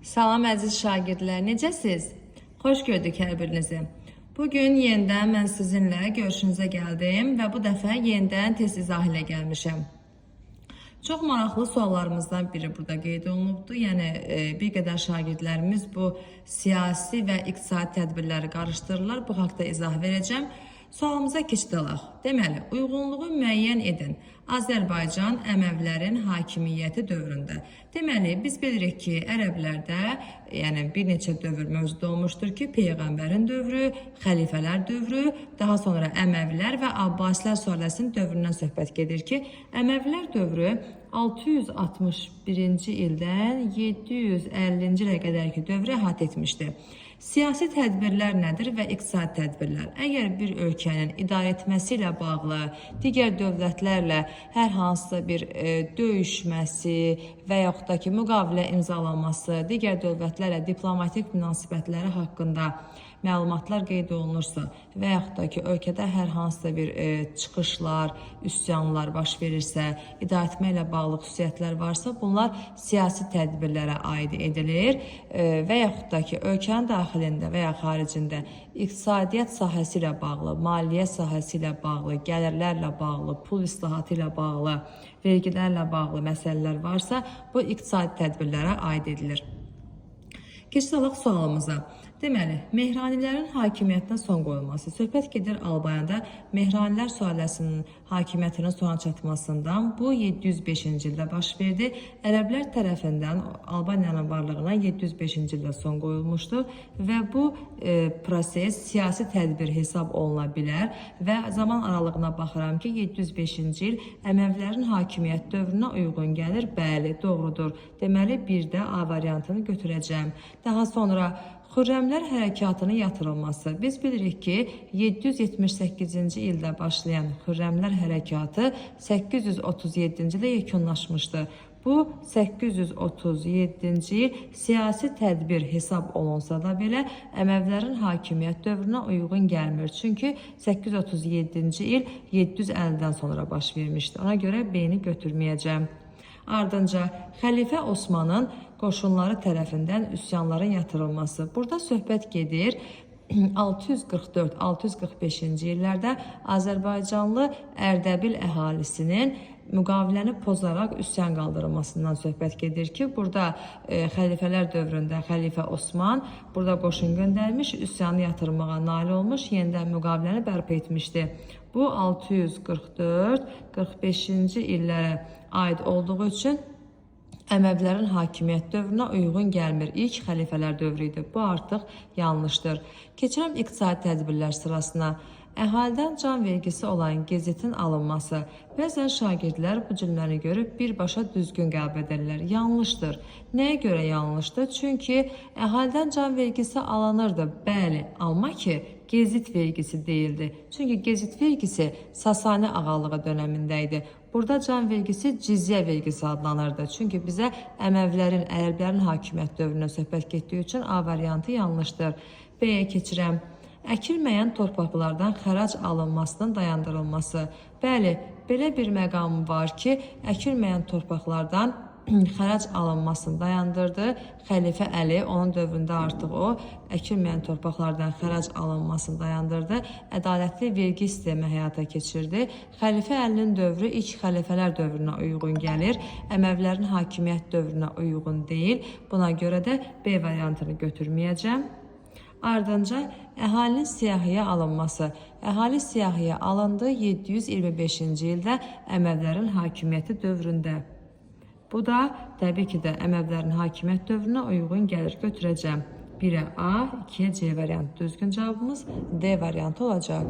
Salam əziz şagirdlər, necəsiz? Xoş gördük hər birinizi. Bugün yenidən mən sizinlə görüşünüzə gəldim və bu dəfə yenidən test izahı ilə gəlmişəm. Çox maraqlı suallarımızdan biri burada qeyd olunubdur. Yəni bir qədər şagirdlərimiz bu siyasi və iqtisadi tədbirləri qarışdırırlar. Bu haqda izah verəcəm. Sualımıza keçdilək. Deməli, uyğunluğu müəyyən edin. Azərbaycan Əməvilərin hakimiyyəti dövründə. Deməli, biz bilirik ki, ərəblərdə yəni bir neçə dövr mövcud olmuşdur ki, Peyğəmbərin dövrü, xəlifələr dövrü, daha sonra Əməvilər və Abbasilər sülaləsinin dövründən söhbət gedir ki, Əməvilər dövrü 661-ci ildən 750-ci ilə qədərki dövrü əhatə etmişdir. Siyasi tədbirlər nədir və iqtisadi tədbirlər? Əgər bir ölkənin idarə etməsi ilə bağlı digər dövlətlərlə hər hansısa bir döyüşməsi və yaxud da ki, müqavilə imzalanması, digər dövlətlərlə diplomatik münasibətləri haqqında məlumatlar qeyd olunursa və yaxud da ki, ölkədə hər hansısa bir çıxışlar, üsyanlar baş verirsə, idarə etmə ilə bağlı xüsusiyyətlər varsa, bunlar siyasi tədbirlərə aid edilir və yaxud da ki, ölkənin daxilində və ya xaricində iqtisadiyyat sahəsi ilə bağlı, maliyyə sahəsi ilə bağlı, gəlirlərlə bağlı, pul islahatı ilə bağlı, vergilərlə bağlı məsələlər varsa, bu iqtisadi tədbirlərə aid edilir. Keçək sualımıza. Deməli, Mehranilərin hakimiyyətinə son qoyulması. Söhbət gedir Albaniyada Mehranilər sülaləsinin hakimiyyətinin sona çatmasından. Bu 705-ci ildə baş verdi. Ərəblər tərəfindən Albaniyanın varlığına 705-ci ildə son qoyulmuşdu və bu proses siyasi tədbir hesab oluna bilər və zaman aralığına baxıram ki, 705-ci il Əməvilərin hakimiyyət dövrünə uyğun gəlir. Bəli, doğrudur. Deməli, bir də A variantını götürəcəm. Daha sonra Xürrəmlər hərəkatının yatırılması. Biz bilirik ki, 778-ci ildə başlayan Xürrəmlər hərəkatı 837-ci ildə yekunlaşmışdı. Bu 837-ci il siyasi tədbir hesab olunsa da belə Əməvilərin hakimiyyət dövrünə uyğun gəlmir. Çünki 837-ci il 750-dən sonra baş vermişdi. Ona görə B-ni götürməyəcəm. Ardınca Xəlifə Osmanın qoşunları tərəfindən üsyanların yatırılması. Burada söhbət gedir 644-645-ci illərdə Azərbaycanlı Ərdəbil əhalisinin müqaviləni pozaraq üsyan qaldırılmasından söhbət gedir ki, burada xəlifələr dövründə Xəlifə Osman burada qoşun göndərmiş, üsyanı yatırmağa nail olmuş, yenidən müqaviləni bərpa etmişdi. Bu 644-45-ci illərə aid olduğu üçün Əməvilərin hakimiyyət dövrünə uyğun gəlmir. İlk xəlifələr dövrü idi. Bu artıq yanlışdır. Keçirəm iqtisadi tədbirlər sırasına. Əhalidən can vergisi olan gezitin alınması. Bəzən şagirdlər bu cümləni görüb birbaşa düzgün qəbul edirlər. Yanlışdır. Nəyə görə yanlışdır? Çünki əhalidən can vergisi alınırdı. Bəli, amma ki, gezit vergisi deyildi. Çünki gezit vergisi Sasani ağalığı dönəmində idi. Burada can vergisi cizyə vergisi adlanırdı. Çünki bizə Əməvilərin, Ərəblərin hakimiyyət dövrünə söhbət getdiyi üçün A variantı yanlışdır. B-yə keçirəm. Əkilməyən torpaqlardan xərac alınmasının dayandırılması. Bəli, belə bir məqam var ki, əkilməyən torpaqlardan xərac alınmasını dayandırdı. Xəlifə Əli, onun dövründə artıq o, əkilməyən torpaqlardan xərac alınmasını dayandırdı. Ədalətli vergi sistemi həyata keçirdi. Xəlifə Əlinin dövrü ilk xəlifələr dövrünə uyğun gəlir. Əməvilərin hakimiyyət dövrünə uyğun deyil. Buna görə də B variantını götürməyəcəm. Ardınca əhalinin siyahıya alınması. Əhali siyahıya alındı 725-ci ildə Əməvilərin hakimiyyəti dövründə. Bu da təbii ki də Əməvilərin hakimiyyət dövrünə uyğun gəlir. Götürəcəm. 1-ə A, 2-yə C variantı. Düzgün cavabımız D variantı olacaq.